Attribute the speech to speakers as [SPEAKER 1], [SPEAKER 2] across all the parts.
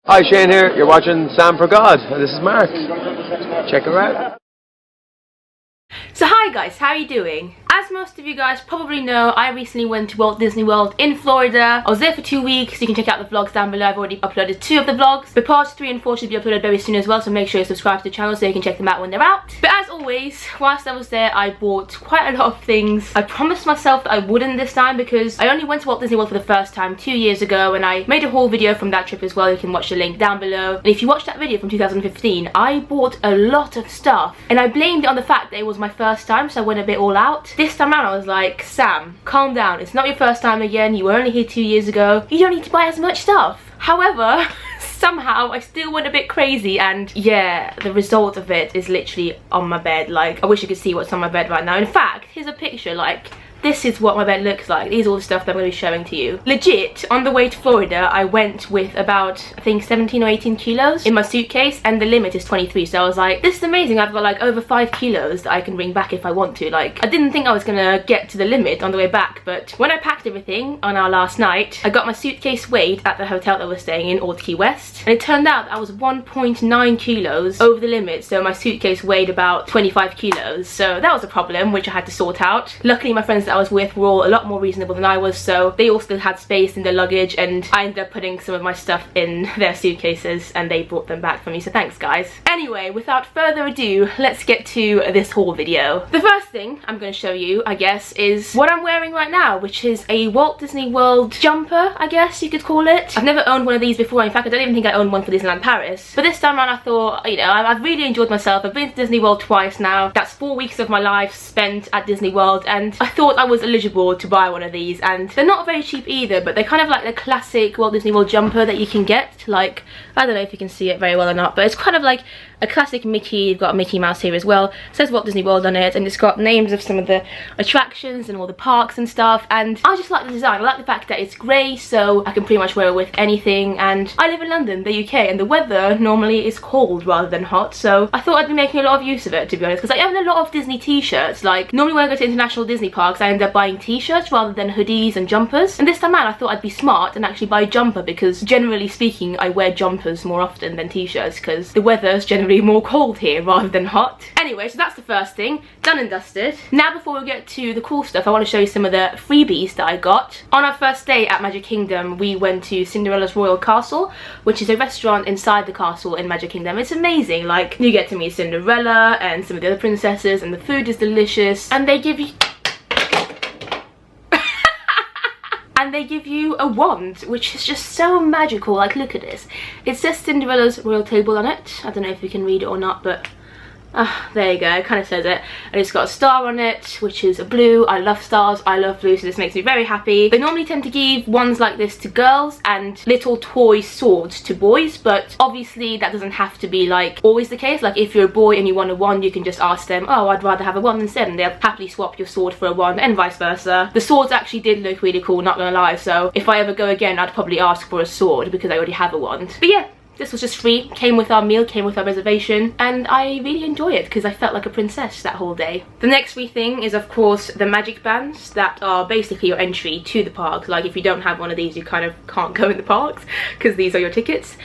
[SPEAKER 1] Hi, Shane here. You're watching Sam for God. This is Mark. Check her out.
[SPEAKER 2] So hi guys, how are you doing? As most of you guys probably know, I recently went to Walt Disney World in Florida. I was there for 2 weeks. You can check out the vlogs down below. I've already uploaded 2 of the vlogs, but parts 3 and 4 should be uploaded very soon as well, so make sure you subscribe to the channel so you can check them out when they're out. But as always, whilst I was there, I bought quite a lot of things. I promised myself that I wouldn't this time because I only went to Walt Disney World for the first time 2 years ago, and I made a whole video from that trip as well. You can watch the link down below. And if you watched that video from 2015, I bought a lot of stuff, and I blamed it on the fact that it was my first time, so I went a bit all out. This time around I was like, Sam, calm down, it's not your first time again, you were only here 2 years ago, you don't need to buy as much stuff. However, somehow I still went a bit crazy, and yeah, the result of it is literally on my bed. Like, I wish you could see what's on my bed right now. In fact, here's a picture. Like, this is what my bed looks like. These are all the stuff that I'm going to be showing to you. Legit, on the way to Florida, I went with about, I think, 17 or 18 kilos in my suitcase, and the limit is 23. So I was like, this is amazing. I've got like over 5 kilos that I can bring back if I want to. Like, I didn't think I was going to get to the limit on the way back, but when I packed everything on our last night, I got my suitcase weighed at the hotel that we're staying in, or Key West, and it turned out that I was 1.9 kilos over the limit. So my suitcase weighed about 25 kilos. So that was a problem, which I had to sort out. Luckily, my friends that I was with were all a lot more reasonable than I was, so they also had space in their luggage, and I ended up putting some of my stuff in their suitcases and they brought them back for me, so thanks guys. Anyway, without further ado, let's get to this haul video. The first thing I'm going to show you, I guess, is what I'm wearing right now, which is a Walt Disney World jumper, I guess you could call it. I've never owned one of these before. In fact, I don't even think I owned one for Disneyland Paris, but this time around I thought, you know, I've really enjoyed myself. I've been to Disney World twice now. That's 4 weeks of my life spent at Disney World, and I thought I was eligible to buy one of these, and they're not very cheap either, but they're kind of like the classic Walt Disney World jumper that you can get. Like, I don't know if you can see it very well or not, but it's kind of like a classic Mickey. You've got a Mickey Mouse here as well. It says Walt Disney World on it, and it's got names of some of the attractions and all the parks and stuff, and I just like the design. I like the fact that it's grey, so I can pretty much wear it with anything, and I live in London, the UK, and the weather normally is cold rather than hot, so I thought I'd be making a lot of use of it, to be honest, because I own a lot of Disney t-shirts. Like, normally when I go to international Disney parks, I end up buying t-shirts rather than hoodies and jumpers, and this time around I thought I'd be smart and actually buy a jumper, because generally speaking I wear jumpers more often than t-shirts because the weather's generally more cold here rather than hot. Anyway, so that's the first thing, done and dusted. Now before we get to the cool stuff, I want to show you some of the freebies that I got. On our first day at Magic Kingdom, we went to Cinderella's Royal Castle, which is a restaurant inside the castle in Magic Kingdom. It's amazing. Like, you get to meet Cinderella and some of the other princesses, and the food is delicious, and they give you and they give you a wand, which is just so magical. Like, look at this. It says Cinderella's Royal Table on it. I don't know if you can read it or not, but there you go, it kind of says it, and it's got a star on it, which is a blue. I love stars, I love blue, so this makes me very happy. They normally tend to give wands like this to girls and little toy swords to boys, but obviously that doesn't have to be like always the case. Like, if you're a boy and you want a wand, you can just ask them, oh, I'd rather have a wand instead, and they'll happily swap your sword for a wand, and vice versa. The swords actually did look really cool, not gonna lie, so if I ever go again I'd probably ask for a sword because I already have a wand. But yeah, this was just free, came with our meal, came with our reservation, and I really enjoy it because I felt like a princess that whole day. The next free thing is, of course, the magic bands that are basically your entry to the parks. Like, if you don't have one of these, you kind of can't go in the parks because these are your tickets.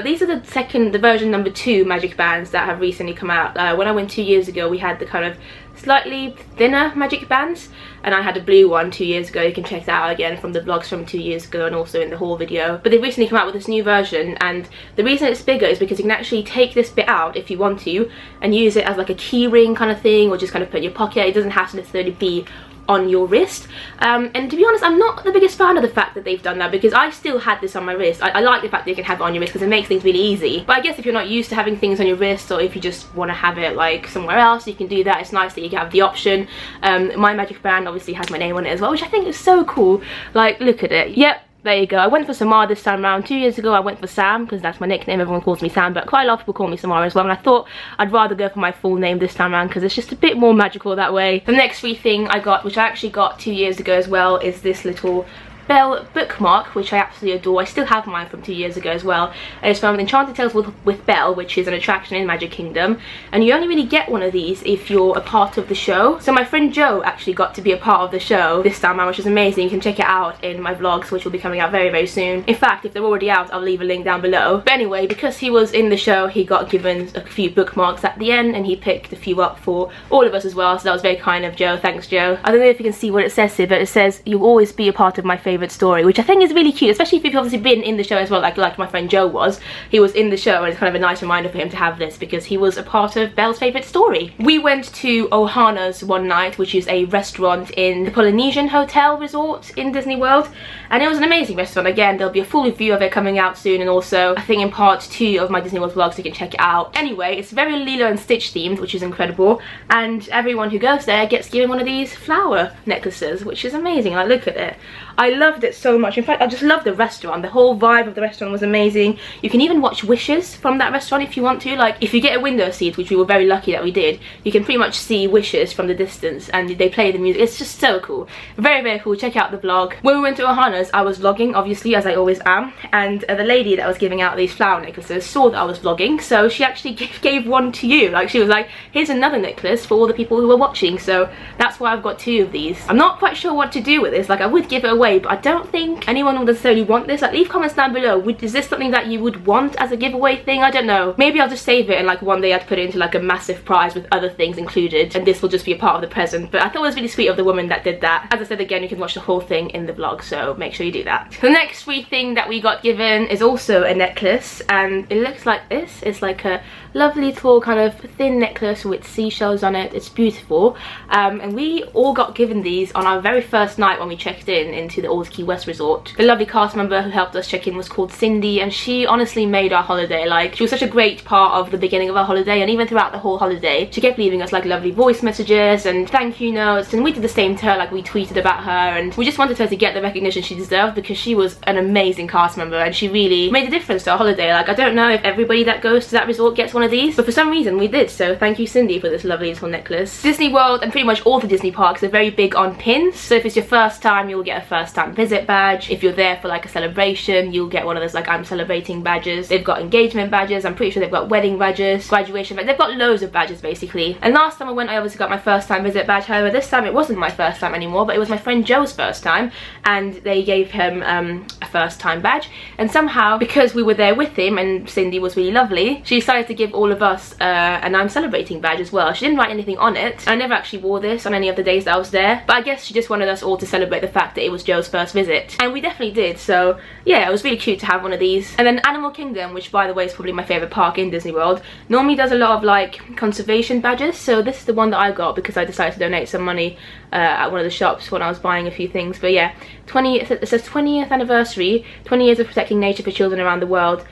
[SPEAKER 2] These are the version number 2 magic bands that have recently come out. When I went 2 years ago, we had the kind of slightly thinner magic bands, and I had a blue one 2 years ago. You can check that out again from the vlogs from 2 years ago and also in the haul video. But they've recently come out with this new version, and the reason it's bigger is because you can actually take this bit out if you want to and use it as like a key ring kind of thing, or just kind of put in your pocket. It doesn't have to necessarily be on your wrist, and to be honest, I'm not the biggest fan of the fact that they've done that, because I still had this on my wrist. I like the fact that you can have it on your wrist because it makes things really easy, but I guess if you're not used to having things on your wrist, or if you just want to have it like somewhere else, you can do that. It's nice that you have the option. My magic band obviously has my name on it as well, which I think is so cool. Like, look at it. Yep, there you go. I went for Samar this time around. 2 years ago I went for Sam because that's my nickname. Everyone calls me Sam, but quite a lot of people call me Samar as well, and I thought I'd rather go for my full name this time around because it's just a bit more magical that way. The next free thing I got, which I actually got 2 years ago as well, is this little Belle bookmark, which I absolutely adore. I still have mine from 2 years ago as well. And it's from Enchanted Tales with Belle, which is an attraction in Magic Kingdom. And you only really get one of these if you're a part of the show. So my friend Joe actually got to be a part of the show this time around, which is amazing. You can check it out in my vlogs, which will be coming out very, very soon. In fact, if they're already out, I'll leave a link down below. But anyway, because he was in the show, he got given a few bookmarks at the end, and he picked a few up for all of us as well. So that was very kind of Joe. Thanks, Joe. I don't know if you can see what it says here, but it says, "You'll always be a part of my favourite story," which I think is really cute, especially if you've obviously been in the show as well, like my friend Joe was. He was in the show, and it's kind of a nice reminder for him to have this because he was a part of Belle's favourite story. We went to Ohana's one night, which is a restaurant in the Polynesian Hotel Resort in Disney World, and it was an amazing restaurant. Again, there'll be a full review of it coming out soon, and also I think in part 2 of my Disney World vlog, so you can check it out. Anyway, it's very Lilo and Stitch themed, which is incredible, and everyone who goes there gets given one of these flower necklaces, which is amazing. Like, look at it. I loved it so much. In fact, I just loved the restaurant. The whole vibe of the restaurant was amazing. You can even watch wishes from that restaurant if you want to. Like, if you get a window seat, which we were very lucky that we did, you can pretty much see wishes from the distance, and they play the music. It's just so cool. Very, very cool. Check out the vlog. When we went to Ohana's, I was vlogging, obviously, as I always am, and the lady that was giving out these flower necklaces saw that I was vlogging, so she actually gave one to you. Like, she was like, "Here's another necklace for all the people who were watching." So that's why I've got 2 of these. I'm not quite sure what to do with this. Like, I would give it away, but I don't think anyone would necessarily want this. Like, leave comments down below. Is this something that you would want as a giveaway thing? I don't know. Maybe I'll just save it, and like one day I'd put it into like a massive prize with other things included, and this will just be a part of the present. But I thought it was really sweet of the woman that did that. As I said again, you can watch the whole thing in the vlog, so make sure you do that. The next free thing that we got given is also a necklace, and it looks like this. It's like a lovely tall kind of thin necklace with seashells on it. It's beautiful, and we all got given these on our very first night when we checked in into the Old Key West Resort. The lovely cast member who helped us check in was called Cindy, and she honestly made our holiday. Like, she was such a great part of the beginning of our holiday, and even throughout the whole holiday she kept leaving us like lovely voice messages and thank you notes, and we did the same to her. Like, we tweeted about her, and we just wanted her to get the recognition she deserved because she was an amazing cast member, and she really made a difference to our holiday. Like, I don't know if everybody that goes to that resort gets one of these, but for some reason we did, so thank you, Cindy, for this lovely little necklace. Disney World and pretty much all the Disney parks are very big on pins, so if it's your first time, you'll get a first time visit badge. If you're there for like a celebration, you'll get one of those like I'm celebrating badges. They've got engagement badges, I'm pretty sure they've got wedding badges, graduation badges. They've got loads of badges basically. And last time I went, I obviously got my first time visit badge. However, this time it wasn't my first time anymore, but it was my friend Joe's first time, and they gave him a first time badge. And somehow, because we were there with him and Cindy was really lovely, she decided to give all of us an I'm celebrating badge as well. She didn't write anything on it. I never actually wore this on any of the days that I was there, but I guess she just wanted us all to celebrate the fact that it was Joe's first visit, and we definitely did. So yeah, it was really cute to have one of these. And then Animal Kingdom, which by the way is probably my favourite park in Disney World, normally does a lot of like conservation badges, so this is the one that I got because I decided to donate some money at one of the shops when I was buying a few things. But yeah, it says 20th anniversary, 20 years of protecting nature for children around the world,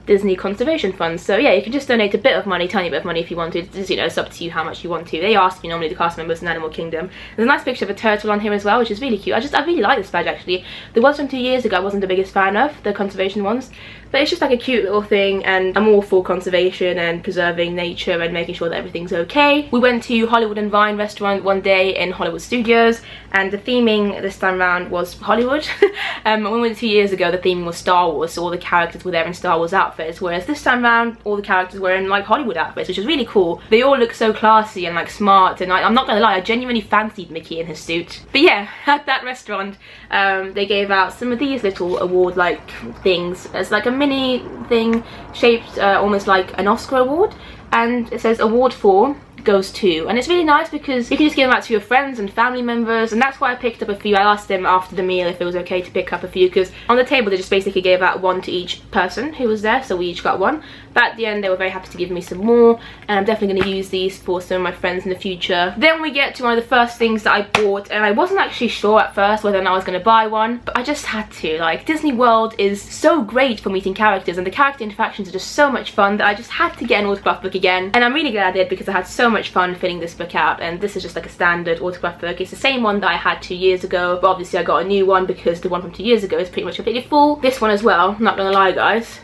[SPEAKER 2] Disney Conservation Fund. So yeah, you can just donate a bit of money, tiny bit of money if you want to. It's just, you know, it's up to you how much you want to. They ask you normally, the cast members in Animal Kingdom. There's a nice picture of a turtle on here as well, which is really cute. I really like this badge actually. The ones from 2 years ago I wasn't the biggest fan of, the conservation ones, but it's just like a cute little thing, and I'm all for conservation and preserving nature and making sure that everything's okay. We went to Hollywood and Vine restaurant one day in Hollywood Studios, and the theming this time around was Hollywood. When we went 2 years ago, the theming was Star Wars, so all the characters were there in Star Wars outfits, whereas this time around all the characters were in like Hollywood outfits, which is really cool. They all look so classy and like smart, and I'm not gonna lie, I genuinely fancied Mickey in his suit. But yeah, at that restaurant they gave out some of these little award like things. It's like a mini thing shaped almost like an Oscar award, and it says award for goes to, and it's really nice because you can just give them out to your friends and family members, and that's why I picked up a few. I asked them after the meal if it was okay to pick up a few, because on the table they just basically gave out one to each person who was there, so we each got one. But at the end they were very happy to give me some more, and I'm definitely going to use these for some of my friends in the future. Then we get to one of the first things that I bought, and I wasn't actually sure at first whether or not I was going to buy one, but I just had to. Like, Disney World is so great for meeting characters, and the character interactions are just so much fun that I just had to get an autograph book again, and I'm really glad I did because I had so much fun filling this book out. And this is just like a standard autograph book. It's the same one that I had 2 years ago, but obviously I got a new one because the one from 2 years ago is pretty much completely full. This one as well, I'm not gonna lie guys,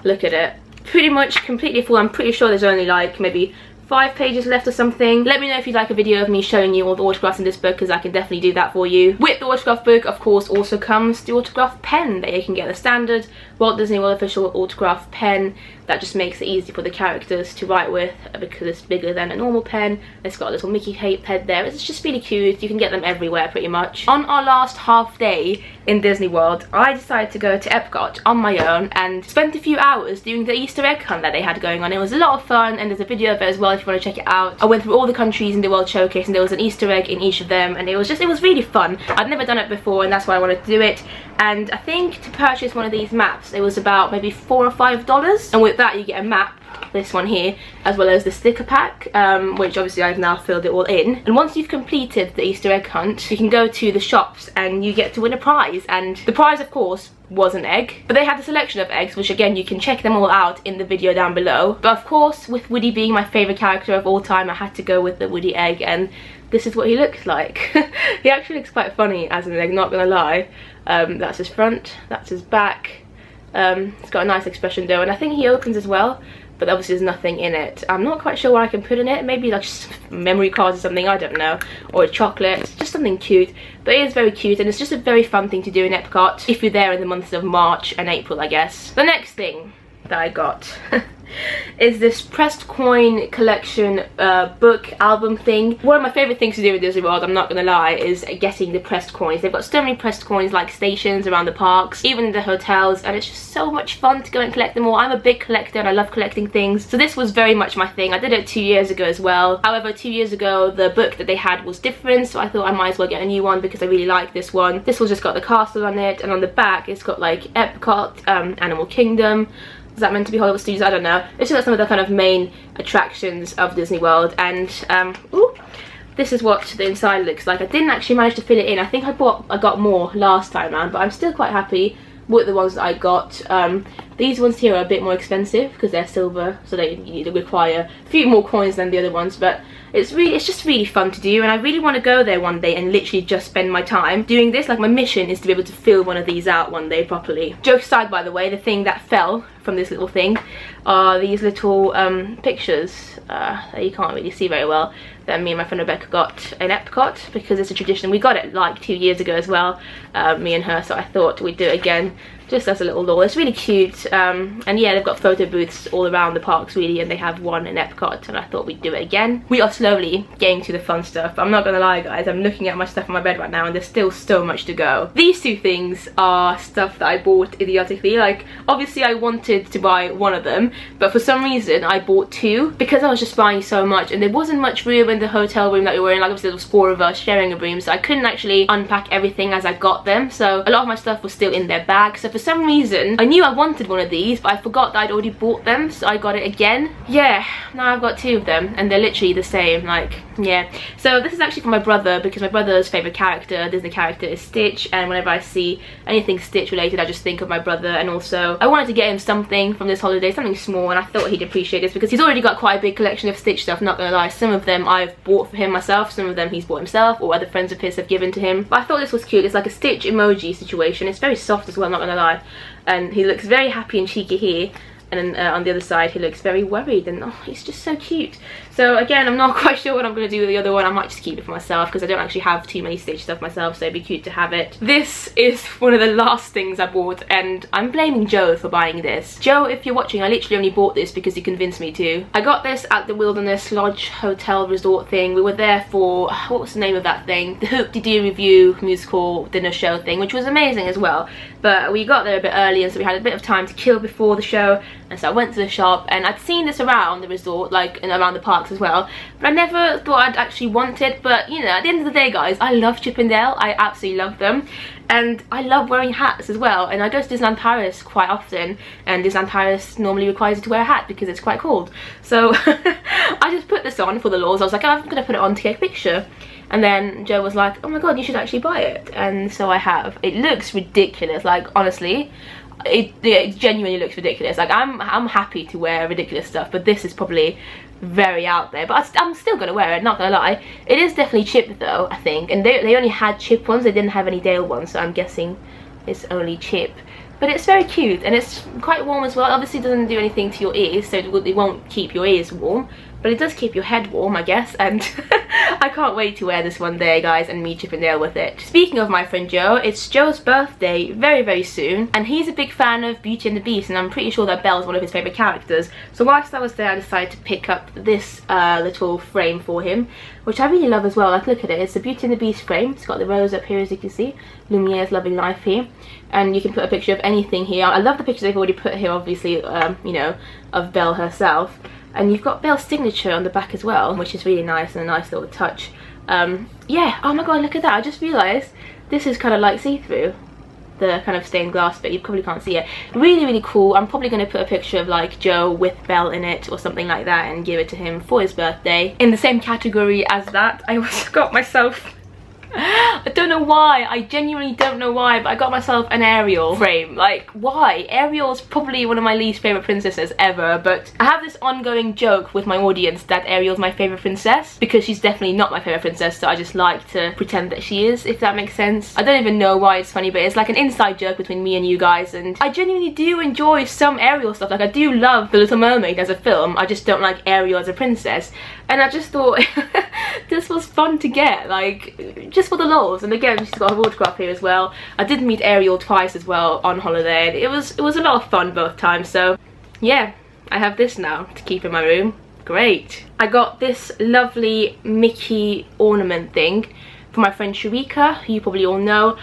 [SPEAKER 2] look at it, pretty much completely full. I'm pretty sure there's only like maybe 5 pages left or something. Let me know if you'd like a video of me showing you all the autographs in this book, because I can definitely do that for you. With the autograph book, of course, also comes the autograph pen that you can get, the standard Walt Disney World official autograph pen that just makes it easy for the characters to write with, because it's bigger than a normal pen. It's got a little Mickey head there. It's just really cute. You can get them everywhere pretty much. On our last half day in Disney World, I decided to go to Epcot on my own and spent a few hours doing the Easter egg hunt that they had going on. It was a lot of fun, and there's a video of it as well if you want to check it out. I went through all the countries in the World Showcase, and there was an Easter egg in each of them, and it was really fun. I'd never done it before, and that's why I wanted to do it. And I think to purchase one of these maps, it was about maybe $4 or $5, and with that you get a map, this one here, as well as the sticker pack, which obviously I've now filled it all in. And once you've completed the Easter egg hunt, you can go to the shops and you get to win a prize. And the prize, of course, was an egg, but they had a selection of eggs, which again you can check them all out in the video down below. But of course, with Woody being my favorite character of all time, I had to go with the Woody egg, and this is what he looks like. He actually looks quite funny as an egg, not gonna lie. That's his front, that's his back. It's got a nice expression though, and I think he opens as well, but obviously there's nothing in it. I'm not quite sure what I can put in it. Maybe like just memory cards or something, I don't know, or a chocolate, just something cute. But it is very cute, and it's just a very fun thing to do in Epcot if you're there in the months of March and April, I guess. The next thing that I got is this pressed coin collection book album thing. One of my favorite things to do in Disney World, I'm not gonna lie, is getting the pressed coins. They've got so many pressed coins, like stations around the parks, even in the hotels, and it's just so much fun to go and collect them all. I'm a big collector and I love collecting things, so this was very much my thing. I did it 2 years ago as well. However, 2 years ago the book that they had was different, so I thought I might as well get a new one because I really like this one. This one's just got the castle on it, and on the back it's got like Epcot, Animal Kingdom. Is that meant to be Hollywood Studios? I don't know. It's just some of the kind of main attractions of Disney World. And ooh, this is what the inside looks like. I didn't actually manage to fit it in. I think I got more last time around, but I'm still quite happy with the ones that I got. These ones here are a bit more expensive because they're silver, so they require a few more coins than the other ones, but it's just really fun to do, and I really want to go there one day and literally just spend my time doing this. Like, my mission is to be able to fill one of these out one day properly. Joke aside, by the way, the thing that fell from this little thing are these little pictures that you can't really see very well, that me and my friend Rebecca got in Epcot, because it's a tradition. We got it like 2 years ago as well, me and her, so I thought we'd do it again just as a little lure. It's really cute, and yeah, they've got photo booths all around the parks really, and they have one in Epcot, and I thought we'd do it again. We are slowly getting to the fun stuff, but I'm not gonna lie guys, I'm looking at my stuff on my bed right now and there's still so much to go. These two things are stuff that I bought idiotically. Like, obviously I wanted to buy one of them, but for some reason I bought two because I was just buying so much, and there wasn't much room in the hotel room that we were in. Like, obviously there was 4 of us sharing a room, so I couldn't actually unpack everything as I got them, so a lot of my stuff was still in their bag. So for some reason I knew I wanted one of these, but I forgot that I'd already bought them, so I got it again. Yeah, now I've got 2 of them and they're literally the same. Like, yeah. So this is actually for my brother, because my brother's favourite character, Disney character, is Stitch, and whenever I see anything Stitch related I just think of my brother. And also I wanted to get him something from this holiday, something small, and I thought he'd appreciate this because he's already got quite a big collection of Stitch stuff, not gonna lie. Some of them I've bought for him myself, some of them he's bought himself, or other friends of his have given to him. But I thought this was cute. It's like a Stitch emoji situation. It's very soft as well, not gonna lie, and he looks very happy and cheeky here, and then on the other side he looks very worried, and oh, he's just so cute. So again, I'm not quite sure what I'm going to do with the other one. I might just keep it for myself because I don't actually have too many Stitch stuff myself, so it'd be cute to have it. This is one of the last things I bought, and I'm blaming Joe for buying this. Joe, if you're watching, I literally only bought this because you convinced me to. I got this at the Wilderness Lodge Hotel Resort thing. We were there for, what was the name of that thing? The Hoop-de-Doo Review musical dinner show thing, which was amazing as well. But we got there a bit early, and so we had a bit of time to kill before the show, and so I went to the shop, and I'd seen this around the resort, like, and around the parks as well, but I never thought I'd actually want it. But you know, at the end of the day guys, I love Chippendale. I absolutely love them, and I love wearing hats as well, and I go to Disneyland Paris quite often, and Disneyland Paris normally requires you to wear a hat because it's quite cold. So I just put this on for the laws. I was like, oh, I'm gonna put it on to take a picture. And then Joe was like, oh my god, you should actually buy it. And so I have. It looks ridiculous, like, honestly, it genuinely looks ridiculous. Like, I'm happy to wear ridiculous stuff, but this is probably very out there, but I'm still gonna wear it, not gonna lie. It is definitely chip though, I think, and they only had chip ones, they didn't have any Dale ones, so I'm guessing it's only chip. But it's very cute and it's quite warm as well. Obviously it doesn't do anything to your ears, so it won't keep your ears warm, but it does keep your head warm, I guess. And I can't wait to wear this one day, guys, and meet Chippendale with it. Speaking of my friend Joe, it's Joe's birthday very soon, and he's a big fan of Beauty and the Beast, and I'm pretty sure that Belle's one of his favourite characters. So whilst I was there, I decided to pick up this little frame for him, which I really love as well. Like, look at it, it's the Beauty and the Beast frame. It's got the rose up here, as you can see, Lumiere's Loving Life here, and you can put a picture of anything here. I love the pictures they've already put here, obviously, you know, of Belle herself. And you've got Belle's signature on the back as well, which is really nice and a nice little touch. Yeah, oh my god, look at that. I just realised this is kind of like see-through, the kind of stained glass bit. You probably can't see it. Really cool. I'm probably going to put a picture of like Joe with Belle in it or something like that and give it to him for his birthday. In the same category as that, I also got myself... I don't know why, I genuinely don't know why, but I got myself an Ariel frame. Like, why? Ariel's probably one of my least favourite princesses ever, but I have this ongoing joke with my audience that Ariel's my favourite princess, because she's definitely not my favourite princess, so I just like to pretend that she is, if that makes sense. I don't even know why it's funny, but it's like an inside joke between me and you guys, and I genuinely do enjoy some Ariel stuff. Like, I do love The Little Mermaid as a film, I just don't like Ariel as a princess, and I just thought this was fun to get, like, just for the lols. And again, she's got her autograph here as well. I did meet Ariel twice as well on holiday, and it was a lot of fun both times. So yeah, I have this now to keep in my room. Great. I got this lovely Mickey ornament thing for my friend Sharika, who you probably all know.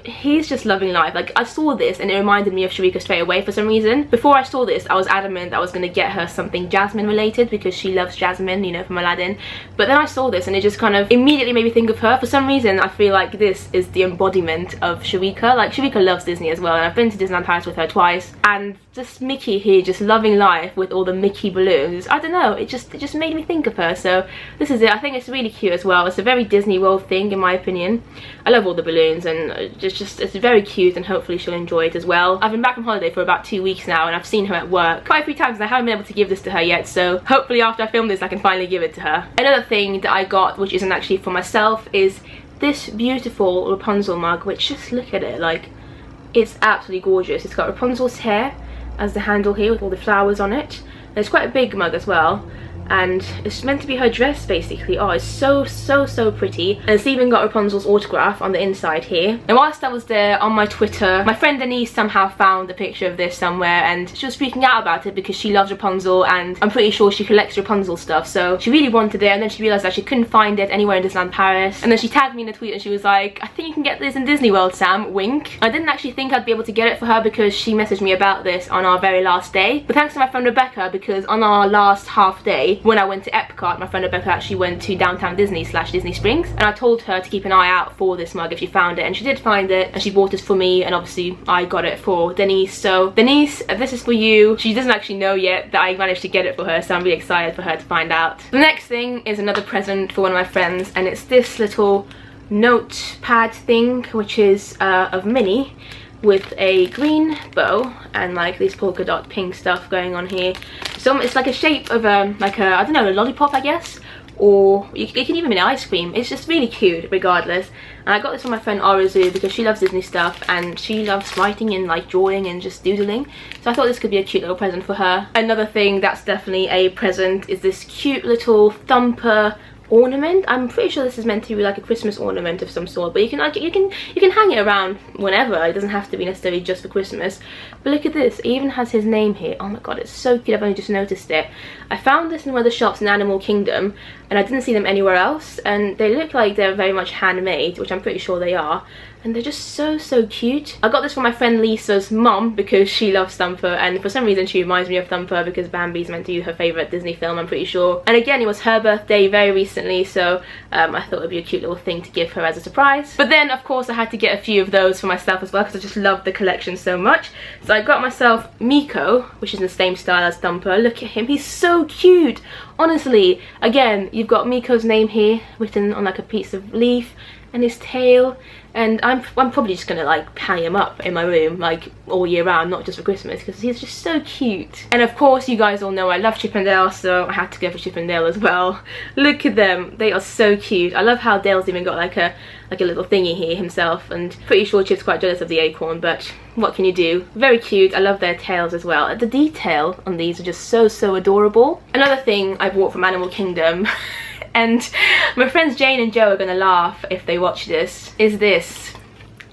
[SPEAKER 2] He's just loving life. Like, I saw this and it reminded me of Sharika straight away for some reason. Before I saw this, I was adamant that I was going to get her something Jasmine related because she loves Jasmine, you know, from Aladdin. But then I saw this and it just kind of immediately made me think of her. For some reason, I feel like this is the embodiment of Sharika. Like, Sharika loves Disney as well, and I've been to Disneyland Paris with her twice. And just Mickey here, just loving life with all the Mickey balloons. I don't know, it just made me think of her. So this is it. I think it's really cute as well. It's a very Disney World thing, in my opinion. I love all the balloons, and it's very cute, and hopefully she'll enjoy it as well. I've been back from holiday for about 2 weeks now, and I've seen her at work quite a few times, and I haven't been able to give this to her yet, so hopefully after I film this I can finally give it to her. Another thing that I got, which isn't actually for myself, is this beautiful Rapunzel mug, which, just look at it, like, it's absolutely gorgeous. It's got Rapunzel's hair as the handle here with all the flowers on it, and it's quite a big mug as well. And it's meant to be her dress, basically. Oh, it's so pretty. And it's even got Rapunzel's autograph on the inside here. And whilst I was there on my Twitter, my friend Denise somehow found a picture of this somewhere, and she was freaking out about it because she loves Rapunzel, and I'm pretty sure she collects Rapunzel stuff, so she really wanted it. And then she realised that she couldn't find it anywhere in Disneyland Paris, and then she tagged me in a tweet and she was like, I think you can get this in Disney World, Sam, wink. I didn't actually think I'd be able to get it for her because she messaged me about this on our very last day, but thanks to my friend Rebecca, because on our last half day, when I went to Epcot, my friend Rebecca actually went to Downtown Disney / Disney Springs, and I told her to keep an eye out for this mug if she found it, and she did find it, and she bought it for me, and obviously I got it for Denise. So Denise, this is for you. She doesn't actually know yet that I managed to get it for her, so I'm really excited for her to find out. The next thing is another present for one of my friends, and it's this little notepad thing, which is of Minnie, with a green bow and like these polka dot pink stuff going on here. So it's like a shape of like a, I don't know, a lollipop, I guess, or it can even be an ice cream. It's just really cute regardless. And I got this from my friend Arazu because she loves Disney stuff and she loves writing and like drawing and just doodling, so I thought this could be a cute little present for her. Another thing that's definitely a present is this cute little thumper ornament. I'm pretty sure this is meant to be like a Christmas ornament of some sort, but you can hang it around whenever. It doesn't have to be necessarily just for Christmas. But look at this, it even has his name here. Oh my god, it's so cute. I've only just noticed it. I found this in one of the shops in Animal Kingdom and I didn't see them anywhere else, and they look like they're very much handmade, which I'm pretty sure they are, and they're just so cute. I got this from my friend Lisa's mum because she loves Thumper, and for some reason she reminds me of Thumper because Bambi's meant to be her favourite Disney film, I'm pretty sure. And again, it was her birthday very recently, so I thought it would be a cute little thing to give her as a surprise. But then of course I had to get a few of those for myself as well because I just love the collection so much. So I got myself Miko, which is in the same style as Thumper. Look at him, he's so cute. Honestly, again, you've got Miko's name here written on like a piece of leaf, and his tail, and I'm probably just gonna like hang him up in my room like all year round, not just for Christmas, because he's just so cute. And of course you guys all know I love Chip and Dale, so I had to go for Chip and Dale as well. Look at them, they are so cute. I love how Dale's even got like a little thingy here himself, and pretty sure Chip's quite jealous of the acorn, but what can you do? Very cute. I love their tails as well. The detail on these are just so adorable. Another thing I bought from Animal Kingdom and my friends Jane and Joe are gonna laugh if they watch this, is this.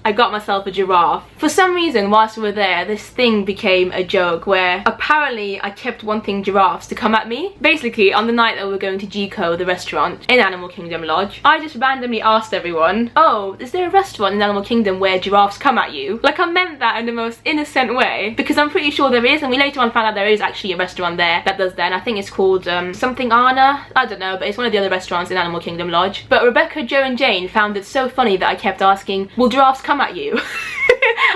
[SPEAKER 2] I got myself a giraffe. For some reason, whilst we were there, this thing became a joke where apparently I kept wanting giraffes to come at me. Basically, on the night that we were going to Gico, the restaurant in Animal Kingdom Lodge, I just randomly asked everyone, oh, is there a restaurant in Animal Kingdom where giraffes come at you? Like, I meant that in the most innocent way, because I'm pretty sure there is, and we later on found out there is actually a restaurant there that does that, and I think it's called something Ohana, I don't know, but it's one of the other restaurants in Animal Kingdom Lodge. But Rebecca, Joe and Jane found it so funny that I kept asking, will giraffes come at you?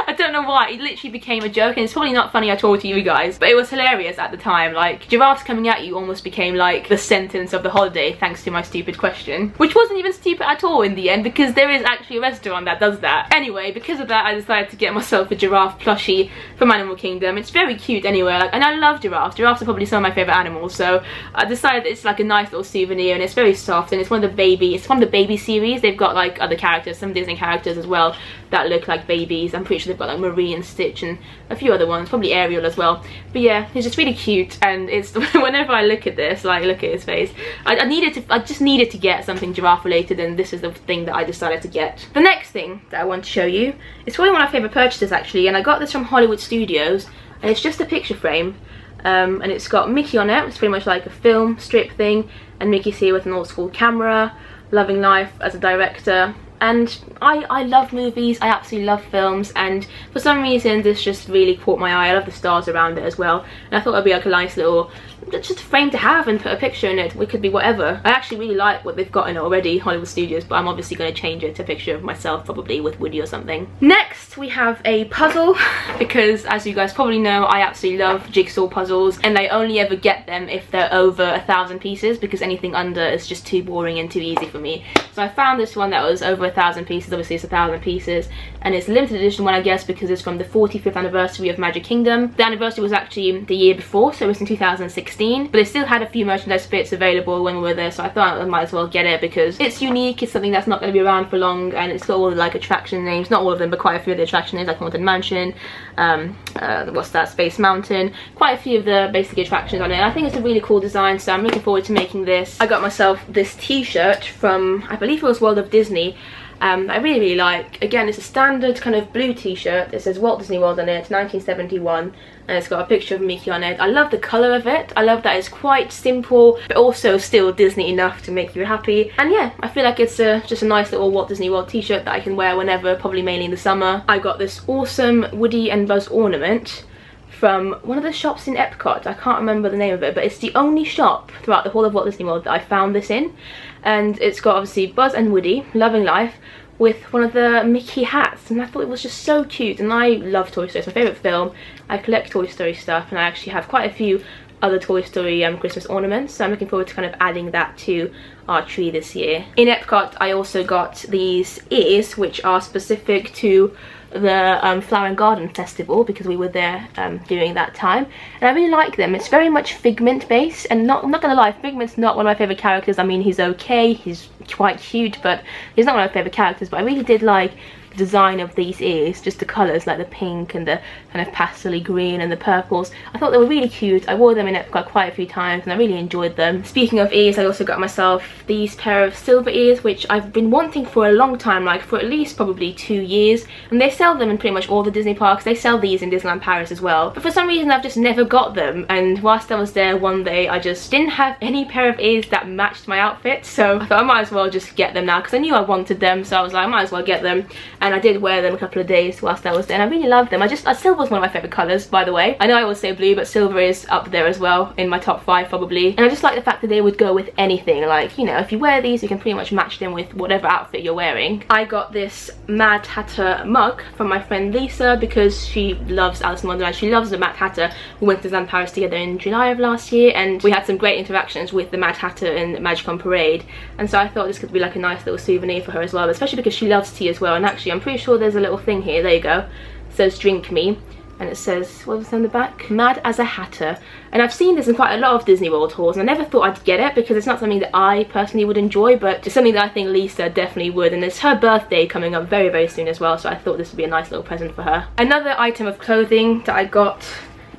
[SPEAKER 2] I don't know why, it literally became a joke, and it's probably not funny at all to you guys, but it was hilarious at the time. Like, giraffes coming at you almost became like the sentence of the holiday, thanks to my stupid question, which wasn't even stupid at all in the end, because there is actually a restaurant that does that. Anyway, because of that, I decided to get myself a giraffe plushie from Animal Kingdom. It's very cute anyway, like, and I love giraffes. Giraffes are probably some of my favourite animals, so I decided it's like a nice little souvenir, and it's very soft, and it's one of the from the baby series. They've got like other characters, some Disney characters as well, that look like babies. I'm pretty sure they've got like Marie and Stitch and a few other ones, probably Ariel as well. But yeah, it's just really cute, and it's whenever I look at this, like, look at his face, I just needed to get something giraffe related, and this is the thing that I decided to get. The next thing that I want to show you is probably one of my favourite purchases actually, and I got this from Hollywood Studios, and it's just a picture frame, and it's got Mickey on it. It's pretty much like a film strip thing, and Mickey's here with an old school camera, loving life as a director. And I love movies, I absolutely love films, and for some reason this just really caught my eye. I love the stars around it as well, and I thought it'd be like a nice little, just a frame to have and put a picture in it. It could be whatever. I actually really like what they've got in it already, Hollywood Studios, but I'm obviously going to change it to a picture of myself, probably with Woody or something. Next we have a puzzle, because as you guys probably know, I absolutely love jigsaw puzzles, and I only ever get them if they're over 1,000 pieces, because anything under is just too boring and too easy for me. So I found this one that was over 1,000 pieces. Obviously it's 1,000 pieces, and it's a limited edition one, I guess, because it's from the 45th anniversary of Magic Kingdom. The anniversary was actually the year before, so it was in 2016, but they still had a few merchandise bits available when we were there, so I thought I might as well get it because it's unique. It's something that's not going to be around for long, and it's got all the like attraction names, not all of them, but quite a few of the attraction names, like Haunted Mansion, what's that, Space Mountain, quite a few of the basic attractions on it. And I think it's a really cool design, so I'm looking forward to making this. I got myself this t-shirt from, I believe it was World of Disney. I really like. Again, it's a standard kind of blue t-shirt. It says Walt Disney World on it, 1971, and it's got a picture of Mickey on it. I love the colour of it. I love that it's quite simple, but also still Disney enough to make you happy. And yeah, I feel like it's just a nice little Walt Disney World t-shirt that I can wear whenever, probably mainly in the summer. I got this awesome Woody and Buzz ornament from one of the shops in Epcot. I can't remember the name of it, but it's the only shop throughout the whole of Walt Disney World that I found this in. And it's got obviously Buzz and Woody loving life with one of the Mickey hats, and I thought it was just so cute. And I love Toy Story, it's my favourite film. I collect Toy Story stuff, and I actually have quite a few other Toy Story Christmas ornaments, so I'm looking forward to kind of adding that to our tree this year. In Epcot I also got these ears, which are specific to the Flower and Garden Festival, because we were there during that time, and I really like them. It's very much Figment based, and I'm not gonna lie, Figment's not one of my favourite characters. I mean, he's okay, he's quite cute, but he's not one of my favourite characters. But I really did like the design of these ears, just the colours, like the pink and the kind of pastel-y green and the purples. I thought they were really cute. I wore them in Epcot quite a few times, and I really enjoyed them. Speaking of ears, I also got myself these pair of silver ears, which I've been wanting for a long time, like for at least probably 2 years, and they sell them in pretty much all the Disney parks. They sell these in Disneyland Paris as well, but for some reason I've just never got them. And whilst I was there one day, I just didn't have any pair of ears that matched my outfit, so I thought I might as well just get them now, because I knew I wanted them, so I was like, I might as well get them. and I did wear them a couple of days whilst I was there, and I really loved them. Silver was one of my favourite colours, by the way. I know I always say blue, but silver is up there as well in my top 5 probably. And I just like the fact that they would go with anything. Like, you know, if you wear these, you can pretty much match them with whatever outfit you're wearing. I got this Mad Hatter mug from my friend Lisa because she loves Alice in Wonderland. She loves the Mad Hatter. We went to Disneyland Paris together in July of last year, and we had some great interactions with the Mad Hatter in Magic on Parade. And so I thought this could be like a nice little souvenir for her as well, especially because she loves tea as well. And actually, I'm pretty sure there's a little thing here. There you go. It says "Drink Me." And it says, what was it on the back? Mad as a Hatter. And I've seen this in quite a lot of Disney World hauls, and I never thought I'd get it because it's not something that I personally would enjoy, but it's something that I think Lisa definitely would, and it's her birthday coming up very, very soon as well, so I thought this would be a nice little present for her. Another item of clothing that I got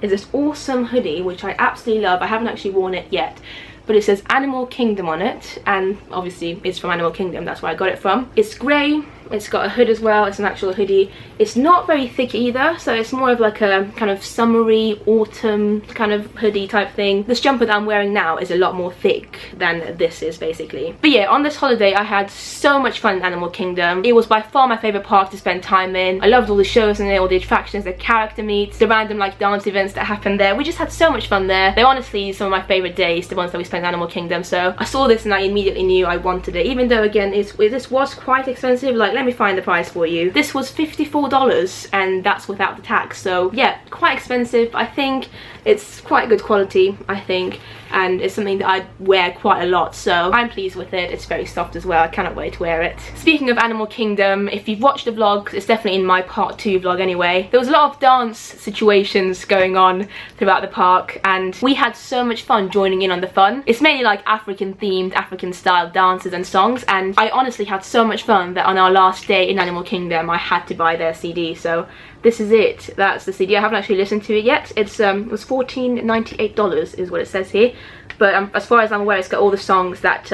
[SPEAKER 2] is this awesome hoodie, which I absolutely love. I haven't actually worn it yet, but it says Animal Kingdom on it, and obviously it's from Animal Kingdom, that's where I got it from. It's grey, it's got a hood as well, it's an actual hoodie. It's not very thick either, so it's more of like a kind of summery, autumn kind of hoodie type thing. This jumper that I'm wearing now is a lot more thick than this is basically. But yeah, on this holiday I had so much fun in Animal Kingdom. It was by far my favourite park to spend time in. I loved all the shows in there, all the attractions, the character meets, the random like dance events that happened there. We just had so much fun there. They're honestly some of my favourite days, the ones that we spent in Animal Kingdom. So I saw this and I immediately knew I wanted it, even though again this was quite expensive. Like, let me find the price for you. This was $54, and that's without the tax. So yeah, quite expensive. I think it's quite good quality, I think, and it's something that I wear quite a lot, so I'm pleased with it. It's very soft as well. I cannot wait to wear it. Speaking of Animal Kingdom, if you've watched the vlog, it's definitely in my part 2 vlog anyway. There was a lot of dance situations going on throughout the park, and we had so much fun joining in on the fun. It's mainly like African themed, African style dances and songs, and I honestly had so much fun that on our last day in Animal Kingdom I had to buy their CD. So this is it. That's the CD. I haven't actually listened to it yet. It was $14.98 is what it says here, but as far as I'm aware, it's got all the songs that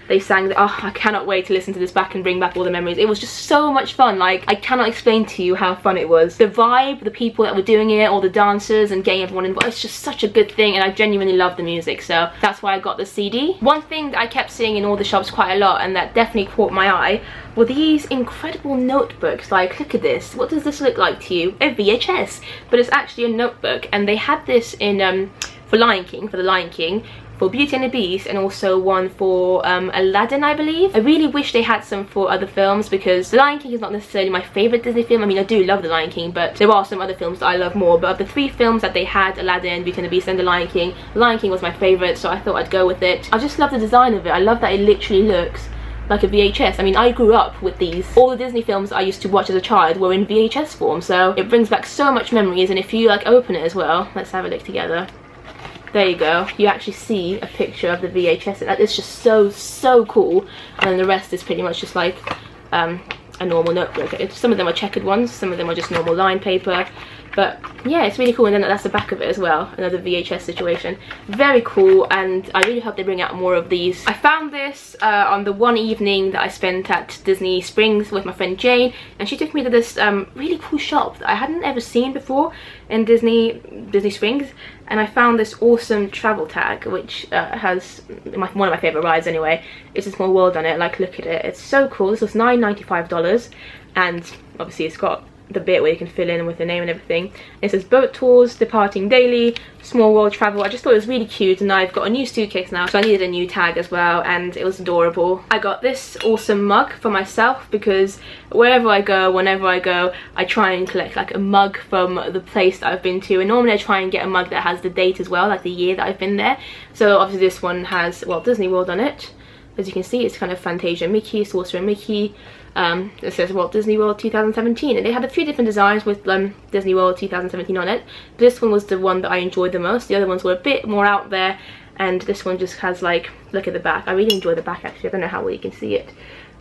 [SPEAKER 2] they sang. Oh, I cannot wait to listen to this back and bring back all the memories. It was just so much fun. Like, I cannot explain to you how fun it was. The vibe, the people that were doing it, all the dancers and getting everyone involved, it's just such a good thing, and I genuinely love the music, so that's why I got the CD. One thing that I kept seeing in all the shops quite a lot, and that definitely caught my eye, were these incredible notebooks. Like, look at this. What does this look like to you? A VHS, but it's actually a notebook, and they had this in for the Lion King, for Beauty and the Beast, and also one for Aladdin, I believe. I really wish they had some for other films, because The Lion King is not necessarily my favourite Disney film. I mean, I do love The Lion King, but there are some other films that I love more. But of the 3 films that they had, Aladdin, Beauty and the Beast and The Lion King was my favourite, so I thought I'd go with it. I just love the design of it. I love that it literally looks like a VHS. I mean, I grew up with these. All the Disney films I used to watch as a child were in VHS form, so it brings back so much memories. And if you like open it as well, let's have a look together. There you go. You actually see a picture of the VHS. It's just so cool. And then the rest is pretty much just like a normal notebook. Some of them are checkered ones, some of them are just normal line paper. But yeah, it's really cool. And then that's the back of it as well, another VHS situation. Very cool, and I really hope they bring out more of these. I found this on the one evening that I spent at Disney Springs with my friend Jane, and she took me to this really cool shop that I hadn't ever seen before in Disney Springs. And I found this awesome travel tag, which has one of my favourite rides anyway. It's a Small World on it. Like, look at it. It's so cool. This was $9.95, and obviously it's got the bit where you can fill in with the name and everything. It says boat tours, departing daily, Small World travel. I just thought it was really cute, and I've got a new suitcase now, so I needed a new tag as well, and it was adorable. I got this awesome mug for myself because wherever I go, whenever I go, I try and collect like a mug from the place that I've been to, and normally I try and get a mug that has the date as well, like the year that I've been there. So obviously this one has Walt Disney World on it. As you can see, it's kind of Fantasia Mickey, Sorcerer Mickey. It says Walt Disney World 2017, and they had a few different designs with Disney World 2017 on it. This one was the one that I enjoyed the most. The other ones were a bit more out there, and this one just has like, look at the back. I really enjoy the back actually. I don't know how well you can see it,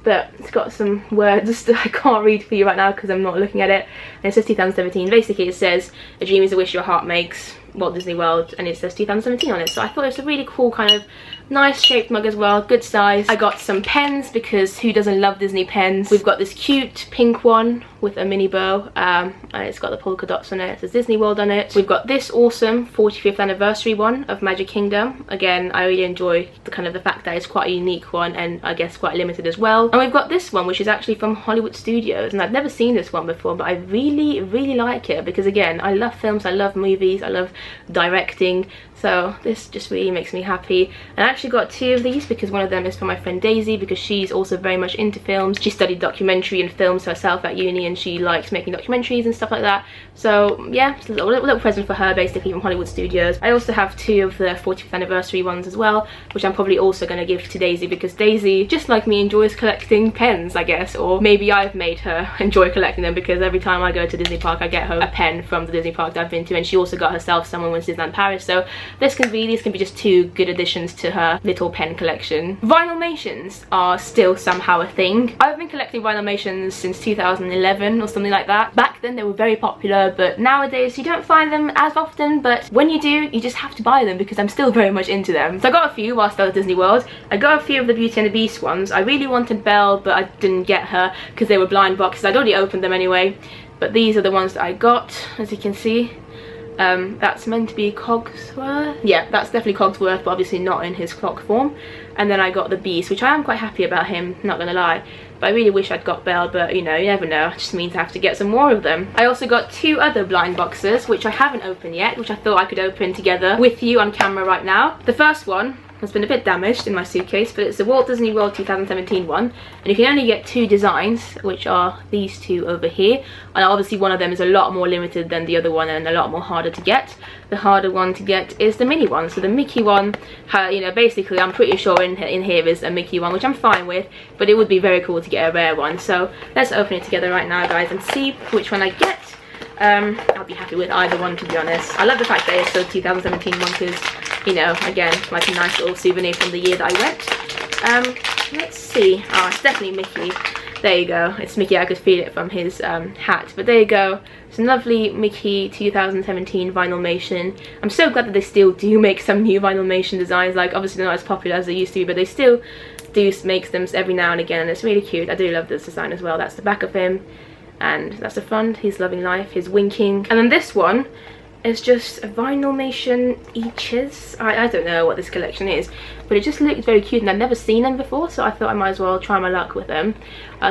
[SPEAKER 2] but it's got some words that I can't read for you right now because I'm not looking at it. And it says 2017. Basically it says, a dream is a wish your heart makes, Walt Disney World, and it says 2017 on it, so I thought it was a really cool kind of nice shaped mug as well, good size. I got some pens because who doesn't love Disney pens. We've got this cute pink one with a mini bow, and it's got the polka dots on it. It says Disney World on it. We've got this awesome 45th anniversary one of Magic Kingdom. Again, I really enjoy the fact that it's quite a unique one, and I guess quite limited as well. And we've got this one, which is actually from Hollywood Studios, and I've never seen this one before, but I really like it because, again, I love films, I love movies, I love directing, so this just really makes me happy. And I actually got 2 of these because one of them is for my friend Daisy, because she's also very much into films. She studied documentary and films herself at uni, and she likes making documentaries and stuff like that. So yeah, it's a little present for her, basically, from Hollywood Studios. I also have 2 of the 40th anniversary ones as well, which I'm probably also going to give to Daisy, because Daisy, just like me, enjoys collecting pens, I guess, or maybe I've made her enjoy collecting them, because every time I go to Disney Park I get her a pen from the Disney Park that I've been to, and she also got herself some when she was in Paris. So these can be just 2 good additions to her little pen collection. Vinylmations are still somehow a thing. I've been collecting Vinylmations since 2011 or something like that. Back then they were very popular, but nowadays you don't find them as often, but when you do, you just have to buy them because I'm still very much into them. So I got a few whilst I was at Disney World. I got a few of the Beauty and the Beast ones. I really wanted Belle, but I didn't get her because they were blind boxes. I'd already opened them anyway, but these are the ones that I got, as you can see. That's meant to be Cogsworth. Yeah, that's definitely Cogsworth, but obviously not in his clock form. And then I got the Beast, which I am quite happy about him, not gonna lie. But I really wish I'd got Belle, but you know, you never know. It just means I have to get some more of them. I also got 2 other blind boxes, which I haven't opened yet, which I thought I could open together with you on camera right now. The first one has been a bit damaged in my suitcase, but it's the Walt Disney World 2017 one, and you can only get 2 designs, which are these 2 over here, and obviously one of them is a lot more limited than the other one and a lot more harder to get. The harder one to get is the mini one. So the Mickey one, you know, basically I'm pretty sure in here is a Mickey one, which I'm fine with, but it would be very cool to get a rare one. So let's open it together right now, guys, and see which one I get. I'll be happy with either one, to be honest. I love the fact that it's the 2017 one because, you know, again, like a nice little souvenir from the year that I went. Let's see. Oh, it's definitely Mickey. There you go. It's Mickey. I could feel it from his hat. But there you go. It's a lovely Mickey 2017 Vinylmation. I'm so glad that they still do make some new Vinylmation designs. Like, obviously they're not as popular as they used to be, but they still do make them every now and again, and it's really cute. I do love this design as well. That's the back of him. And that's the front. He's loving life, he's winking. And then this one is just a Vinylmation Eaches. I don't know what this collection is, but it just looked very cute, and I've never seen them before, so I thought I might as well try my luck with them.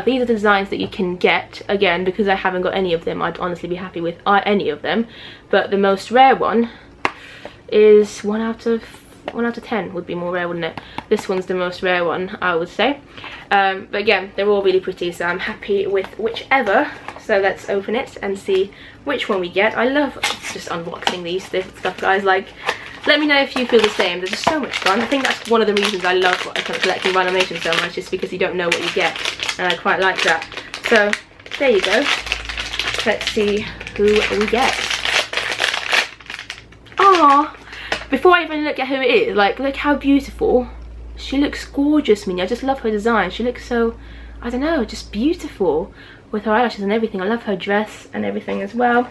[SPEAKER 2] These are the designs that you can get. Again, because I haven't got any of them, I'd honestly be happy with any of them. But the most rare one is 1 out of 10 would be more rare, wouldn't it? This one's the most rare one, I would say. But again, they're all really pretty, so I'm happy with whichever. So let's open it and see which one we get. I love just unboxing these stuff, guys. Like, let me know if you feel the same. They're just so much fun. I think that's one of the reasons I love collecting Vinylmation so much, just because you don't know what you get, and I quite like that. So there you go. Let's see who we get. Aww. Before I even look at who it is, like, look how beautiful. She looks gorgeous, Minnie. I just love her design. She looks so, I don't know, just beautiful with her eyelashes and everything. I love her dress and everything as well.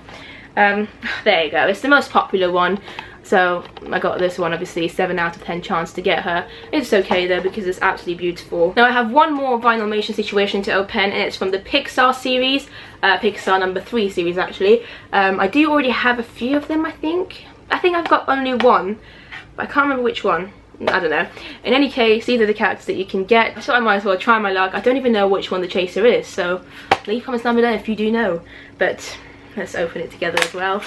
[SPEAKER 2] There you go. It's the most popular one. So I got this one, obviously 7 out of 10 chance to get her. It's okay though, because it's absolutely beautiful. Now I have one more Vinylmation situation to open, and it's from the Pixar series. Pixar number 3 series, actually. I do already have a few of them, I think. I think I've got only one, but I can't remember which one. I don't know. In any case, these are the characters that you can get, so I might as well try my luck. I don't even know which one the chaser is, so leave comments down below if you do know. But let's open it together as well.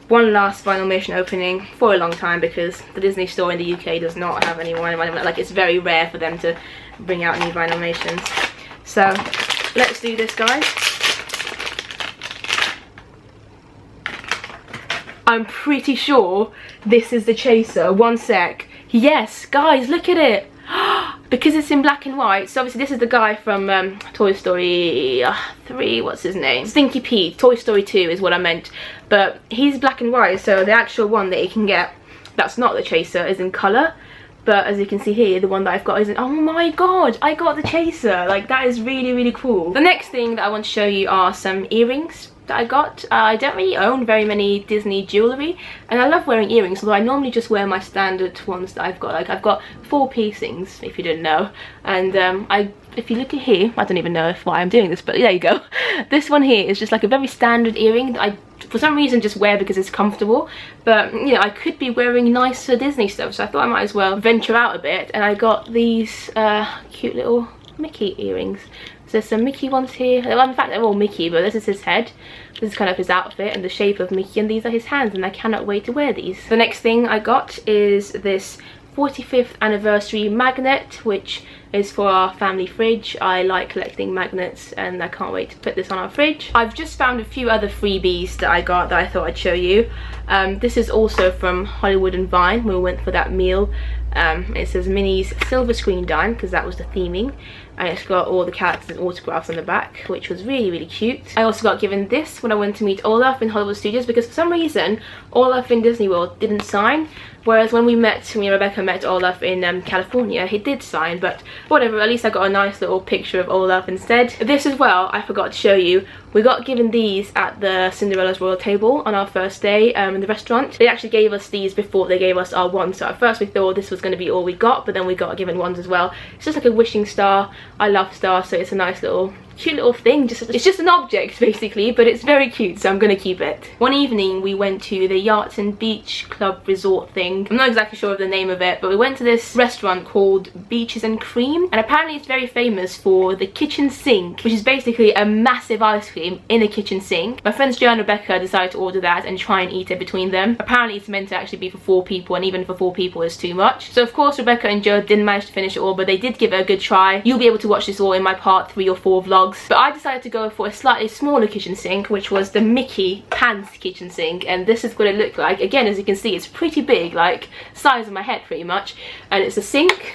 [SPEAKER 2] One last Vinylmation opening for a long time, because the Disney store in the UK does not have any more. Like, it's very rare for them to bring out new Vinylmations. So let's do this, guys. I'm pretty sure this is the chaser. One sec. Yes, guys, look at it. Because it's in black and white. So obviously this is the guy from Toy Story 3, what's his name? Stinky Pete. Toy Story 2 is what I meant. But he's black and white, so the actual one that you can get, that's not the chaser, is in colour. But as you can see here, the one that I've got is in, oh my god, I got the chaser. Like, that is really, really cool. The next thing that I want to show you are some earrings. that I got. I don't really own very many Disney jewellery, and I love wearing earrings, although I normally just wear my standard ones that I've got. Like, I've got 4 piercings, if you didn't know, and if you look at here, I don't even know why I'm doing this, but there you go. This one here is just like a very standard earring that I, for some reason, just wear because it's comfortable. But you know, I could be wearing nicer Disney stuff, so I thought I might as well venture out a bit. And I got these cute little Mickey earrings. So there's some Mickey ones here. Well, in fact, they're all Mickey, but this is his head. This is kind of his outfit and the shape of Mickey, and these are his hands, and I cannot wait to wear these. The next thing I got is this 45th anniversary magnet, which is for our family fridge. I like collecting magnets, and I can't wait to put this on our fridge. I've just found a few other freebies that I got that I thought I'd show you. This is also from Hollywood and Vine when we went for that meal. It says Minnie's Silver Screen Dine, because that was the theming, and it's got all the characters' autographs on the back, which was really cute. I also got given this when I went to meet Olaf in Hollywood Studios, because for some reason Olaf in Disney World didn't sign, whereas when me and Rebecca met Olaf in California, he did sign. But whatever, at least I got a nice little picture of Olaf instead. This as well, I forgot to show you. We got given these at the Cinderella's Royal Table on our first day in the restaurant. They actually gave us these before they gave us our ones, so at first we thought this was going to be all we got, but then we got given ones as well. It's just like a wishing star. I love stars, so it's a nice little cute little thing. It's just an object basically, but it's very cute, so I'm gonna keep it. One evening we went to the Yachts and Beach Club resort thing. I'm not exactly sure of the name of it, but we went to this restaurant called Beaches and Cream, and apparently it's very famous for the kitchen sink, which is basically a massive ice cream in a kitchen sink. My friends Joe and Rebecca decided to order that and try and eat it between them. Apparently it's meant to actually be for 4 people, and even for 4 people is too much. So of course Rebecca and Joe didn't manage to finish it all, but they did give it a good try. You'll be able to watch this all in my part 3 or 4 vlogs. But I decided to go for a slightly smaller kitchen sink, which was the Mickey Pants kitchen sink, and this is what it looked like. Again, as you can see, it's pretty big, like size of my head pretty much, and it's a sink.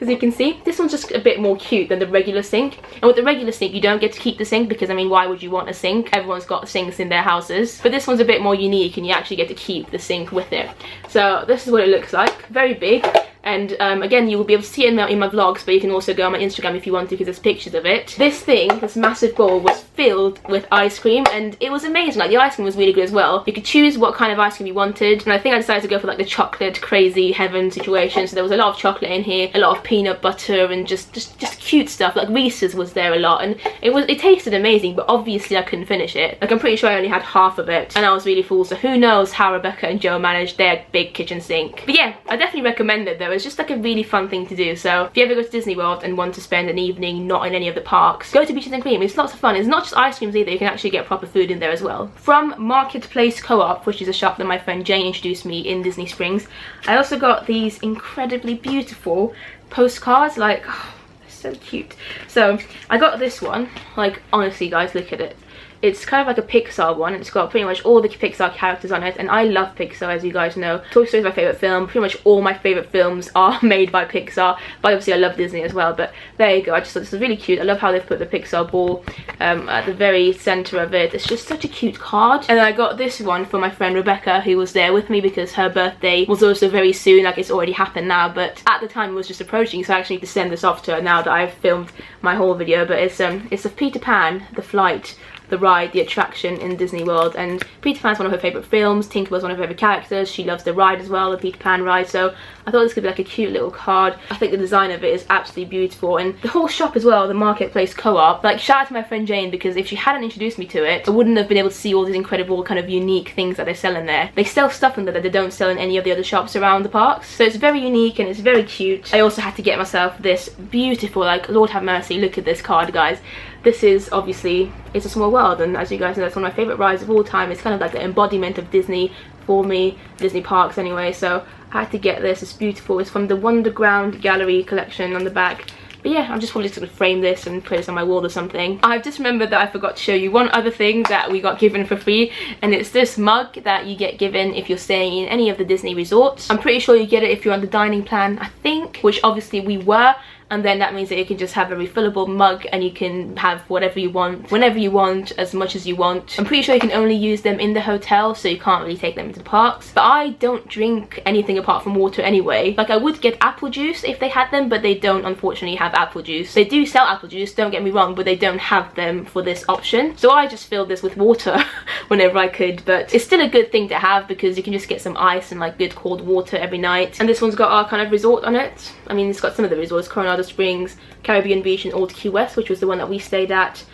[SPEAKER 2] As you can see, this one's just a bit more cute than the regular sink. And with the regular sink, you don't get to keep the sink, because I mean, why would you want a sink? Everyone's got sinks in their houses, but this one's a bit more unique, and you actually get to keep the sink with it. So this is what it looks like. Very big. And again, you will be able to see it in my vlogs, but you can also go on my Instagram if you want to, because there's pictures of it. This thing, this massive bowl, was filled with ice cream, and it was amazing. Like, the ice cream was really good as well. You could choose what kind of ice cream you wanted, and I think I decided to go for like the chocolate crazy heaven situation. So there was a lot of chocolate in here, a lot of peanut butter, and just cute stuff. Like Reese's was there a lot, and it tasted amazing, but obviously I couldn't finish it. Like, I'm pretty sure I only had half of it, and I was really full, so who knows how Rebecca and Joe managed their big kitchen sink. But yeah, I definitely recommend it though. It's just like a really fun thing to do. So if you ever go to Disney World and want to spend an evening not in any of the parks, go to Beaches and Cream. It's lots of fun. It's not just ice creams either, you can actually get proper food in there as well. From Marketplace Co-op, which is a shop that my friend Jane introduced me in Disney Springs, I also got these incredibly beautiful postcards. Like, oh, they're so cute. So I got this one. Like, honestly guys, look at it. It's kind of like a Pixar one. It's got pretty much all the Pixar characters on it, and I love Pixar, as you guys know. Toy Story is my favourite film. Pretty much all my favourite films are made by Pixar, but obviously I love Disney as well. But there you go. I just thought this was really cute. I love how they've put the Pixar ball at the very centre of it. It's just such a cute card. And then I got this one for my friend Rebecca, who was there with me because her birthday was also very soon. Like, it's already happened now, but at the time it was just approaching, so I actually need to send this off to her now that I've filmed my whole video. But it's of Peter Pan, the flight, the ride, the attraction in Disney World, and Peter Pan's one of her favourite films. Tinkerbell's one of her favourite characters. She loves the ride as well, the Peter Pan ride, so I thought this could be like a cute little card. I think the design of it is absolutely beautiful, and the whole shop as well, the Marketplace Co-op. Like, shout out to my friend Jane, because if she hadn't introduced me to it, I wouldn't have been able to see all these incredible kind of unique things that they sell in there. They sell stuff in there that they don't sell in any of the other shops around the parks, so it's very unique and it's very cute. I also had to get myself this beautiful, like, Lord have mercy, look at this card guys. This is obviously It's a Small World, and as you guys know, that's one of my favourite rides of all time. It's kind of like the embodiment of Disney for me, Disney parks anyway, so I had to get this. It's beautiful. It's from the Wonderground Gallery collection on the back. But yeah, I'm just probably just going to frame this and put this on my wall or something. I've just remembered that I forgot to show you one other thing that we got given for free, and it's this mug that you get given if you're staying in any of the Disney resorts. I'm pretty sure you get it if you're on the dining plan, I think, which obviously we were. and then that means that you can just have a refillable mug and you can have whatever you want, whenever you want, as much as you want. I'm pretty sure you can only use them in the hotel, so you can't really take them into the parks. But I don't drink anything apart from water anyway. Like, I would get apple juice if they had them, but they don't unfortunately have apple juice. They do sell apple juice, don't get me wrong, but they don't have them for this option. So I just filled this with water whenever I could, but it's still a good thing to have because you can just get some ice and like good cold water every night. And this one's got our kind of resort on it. I mean, it's got some of the resorts: Coronado Springs, Caribbean Beach, and Old Key West, which was the one that we stayed at,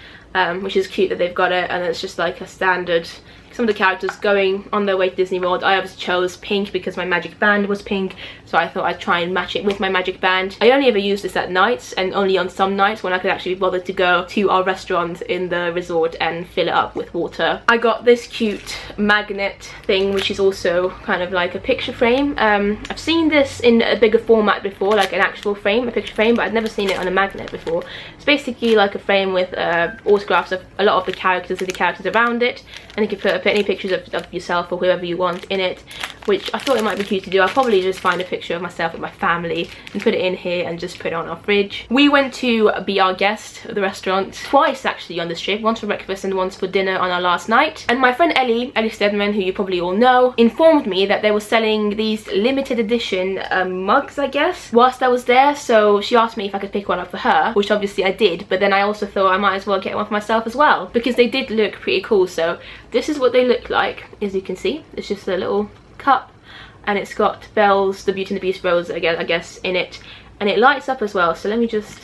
[SPEAKER 2] which is cute that they've got it. And it's just like a standard. Some of the characters going on their way to Disney World. I obviously chose pink because my magic band was pink, so I thought I'd try and match it with my magic band. I only ever use this at nights, and only on some nights when I could actually be bothered to go to our restaurant in the resort and fill it up with water. I got this cute magnet thing, which is also kind of like a picture frame. I've seen this in a bigger format before, like an actual frame, a picture frame, but I'd never seen it on a magnet before. It's basically like a frame with autographs of a lot of the characters around it, and you can put any pictures of yourself or whoever you want in it, which I thought it might be cute to do. I'll probably just find a picture of myself with my family and put it in here and just put it on our fridge. We went to Be Our Guest at the restaurant twice actually on this trip, once for breakfast and once for dinner on our last night. And my friend Ellie Stedman, who you probably all know, informed me that they were selling these limited edition mugs, I guess, whilst I was there. So she asked me if I could pick one up for her, which obviously I did, but then I also thought I might as well get one for myself as well because they did look pretty cool. So this is what they look like. As you can see, it's just a little cup and it's got Belle's the Beauty and the Beast rose again, I guess, in it, and it lights up as well. So let me just,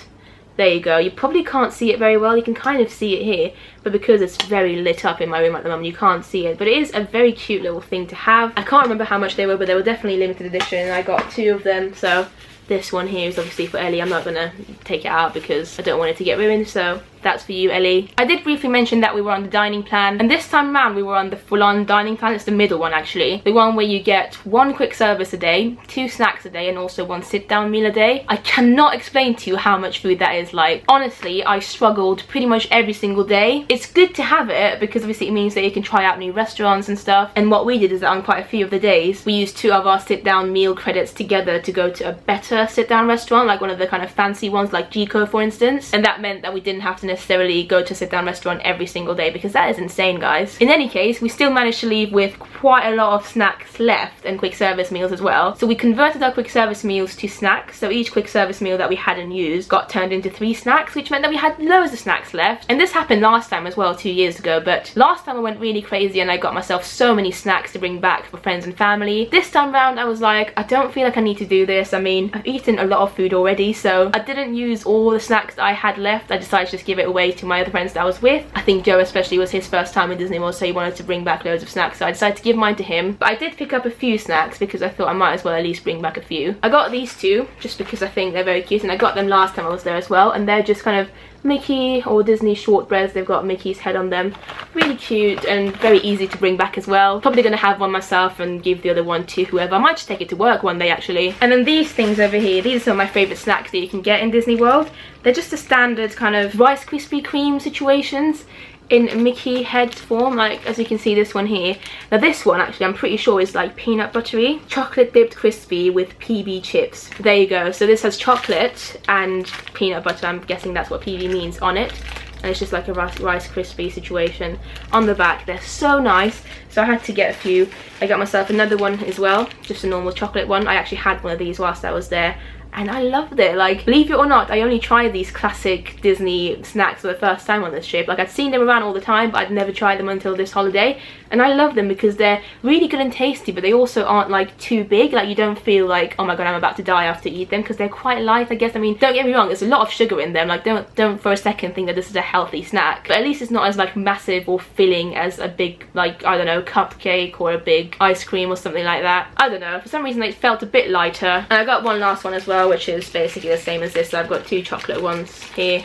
[SPEAKER 2] there you go. You probably can't see it very well, you can kind of see it here, but because it's very lit up in my room at the moment, you can't see it. But it is a very cute little thing to have. I can't remember how much they were, but they were definitely limited edition, and I got 2 of them. So this one here is obviously for Ellie. I'm not gonna take it out because I don't want it to get ruined, so that's for you, Ellie. I did briefly mention that we were on the dining plan, and this time around we were on the full-on dining plan. It's the middle one actually, the one where you get 1 quick service a day, 2 snacks a day, and also 1 sit-down meal a day. I cannot explain to you how much food that is. Like, honestly, I struggled pretty much every single day. It's good to have it because obviously it means that you can try out new restaurants and stuff, and what we did is that on quite a few of the days we used 2 of our sit-down meal credits together to go to a better sit-down restaurant, like one of the kind of fancy ones like Jigsaw, for instance, and that meant that we didn't have to necessarily go to a sit-down restaurant every single day, because that is insane, guys. In any case, we still managed to leave with quite a lot of snacks left and quick service meals as well. So we converted our quick service meals to snacks, so each quick service meal that we hadn't used got turned into 3 snacks, which meant that we had loads of snacks left. And this happened last time as well, 2 years ago, but last time I went really crazy and I got myself so many snacks to bring back for friends and family. This time round I was like, I don't feel like I need to do this. I mean, I've eaten a lot of food already, so I didn't use all the snacks that I had left. I decided to just give it away to my other friends that I was with. I think Joe especially was his first time in Disney World, so he wanted to bring back loads of snacks, so I decided to give mine to him. But I did pick up a few snacks because I thought I might as well at least bring back a few. I got these 2 just because I think they're very cute, and I got them last time I was there as well, and they're just kind of Mickey or Disney shortbreads. They've got Mickey's head on them. Really cute and very easy to bring back as well. Probably gonna have one myself and give the other one to whoever. I might just take it to work one day actually. And then these things over here, these are some of my favourite snacks that you can get in Disney World. They're just a standard kind of Rice Krispie Kreme situations in Mickey head form, like as you can see this one here. Now this one actually I'm pretty sure is like peanut buttery, chocolate dipped crispy with PB chips. There you go. So this has chocolate and peanut butter, I'm guessing that's what PB means, on it, and it's just like a Rice Krispie situation on the back. They're so nice, so I had to get a few. I got myself another one as well, just a normal chocolate one. I actually had one of these whilst I was there, and I loved it. Like, believe it or not, I only tried these classic Disney snacks for the first time on this trip. Like, I'd seen them around all the time, but I'd never tried them until this holiday, and I love them because they're really good and tasty, but they also aren't like too big. Like, you don't feel like, oh my god, I'm about to die after you eat them, because they're quite light, I guess. I mean, don't get me wrong, there's a lot of sugar in them. Like, don't for a second think that this is a healthy snack, but at least it's not as like massive or filling as a big, like, I don't know, cupcake or a big ice cream or something like that. I don't know, for some reason it felt a bit lighter. And I got one last one as well, which is basically the same as this. So I've got 2 chocolate ones here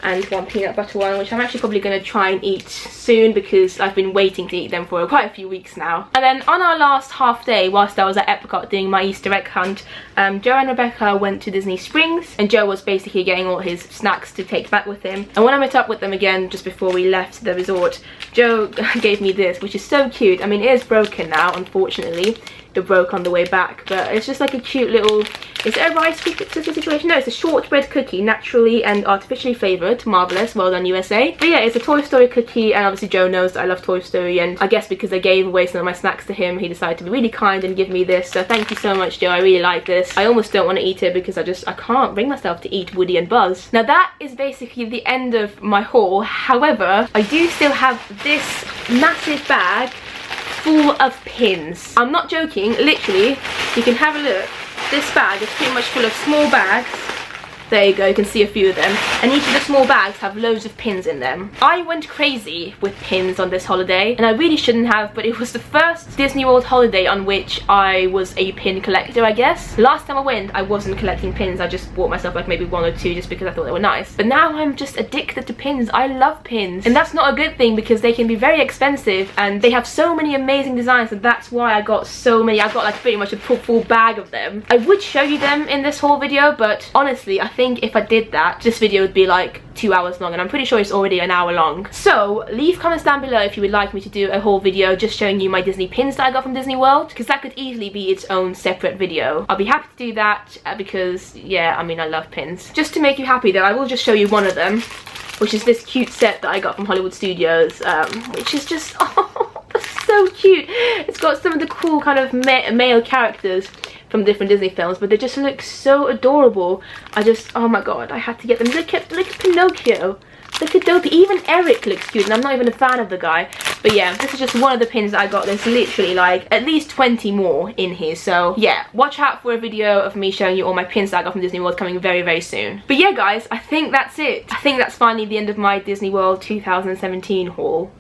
[SPEAKER 2] and 1 peanut butter one, which I'm actually probably going to try and eat soon because I've been waiting to eat them for quite a few weeks now. And then on our last half day, whilst I was at Epcot doing my Easter egg hunt, Joe and Rebecca went to Disney Springs, and Joe was basically getting all his snacks to take back with him. And when I met up with them again just before we left the resort, Joe gave me this, which is so cute. I mean, it is broken now, unfortunately. they broke on the way back. But it's just like a cute little, is it a rice cookie situation? No, it's a shortbread cookie, naturally and artificially flavoured. Marvellous, well done USA. But yeah, it's a Toy Story cookie, and obviously Joe knows that I love Toy Story, and I guess because I gave away some of my snacks to him, he decided to be really kind and give me this. So thank you so much, Joe, I really like this. I almost don't want to eat it because I can't bring myself to eat Woody and Buzz. Now that is basically the end of my haul. However, I do still have this massive bag full of pins. I'm not joking, literally, you can have a look. This bag is pretty much full of small bags. There you go, you can see a few of them. And each of the small bags have loads of pins in them. I went crazy with pins on this holiday, and I really shouldn't have, but it was the first Disney World holiday on which I was a pin collector, I guess. Last time I went, I wasn't collecting pins. I just bought myself like maybe 1 or 2 just because I thought they were nice. But now I'm just addicted to pins. I love pins. And that's not a good thing because they can be very expensive and they have so many amazing designs, and that's why I got so many. I got like pretty much a full bag of them. I would show you them in this haul video, but honestly, I think if I did that, this video would be like 2 hours long, and I'm pretty sure it's already an hour long. So leave comments down below if you would like me to do a whole video just showing you my Disney pins that I got from Disney World, because that could easily be its own separate video. I'll be happy to do that because, yeah, I mean, I love pins. Just to make you happy though, I will just show you one of them, which is this cute set that I got from Hollywood Studios, which is just, oh, that's so cute. It's got some of the cool kind of male characters from different Disney films, but they just look so adorable. Oh my god, I had to get them. Look at Pinocchio. Look at Dopey. Even Eric looks cute, and I'm not even a fan of the guy. But yeah, this is just one of the pins that I got. There's literally like at least 20 more in here. So yeah, watch out for a video of me showing you all my pins that I got from Disney World coming very, very soon. But yeah, guys, I think that's it. I think that's finally the end of my Disney World 2017 haul.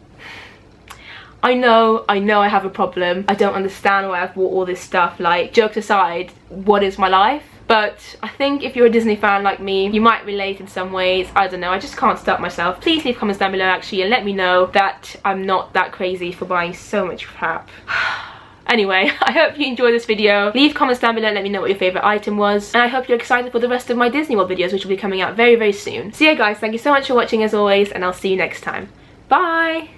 [SPEAKER 2] I know I have a problem. I don't understand why I've bought all this stuff. Like, jokes aside, what is my life? But I think if you're a Disney fan like me, you might relate in some ways. I don't know, I just can't stop myself. Please leave comments down below actually and let me know that I'm not that crazy for buying so much crap. Anyway, I hope you enjoyed this video. Leave comments down below and let me know what your favourite item was. And I hope you're excited for the rest of my Disney World videos, which will be coming out very, very soon. So yeah guys, thank you so much for watching as always, and I'll see you next time. Bye!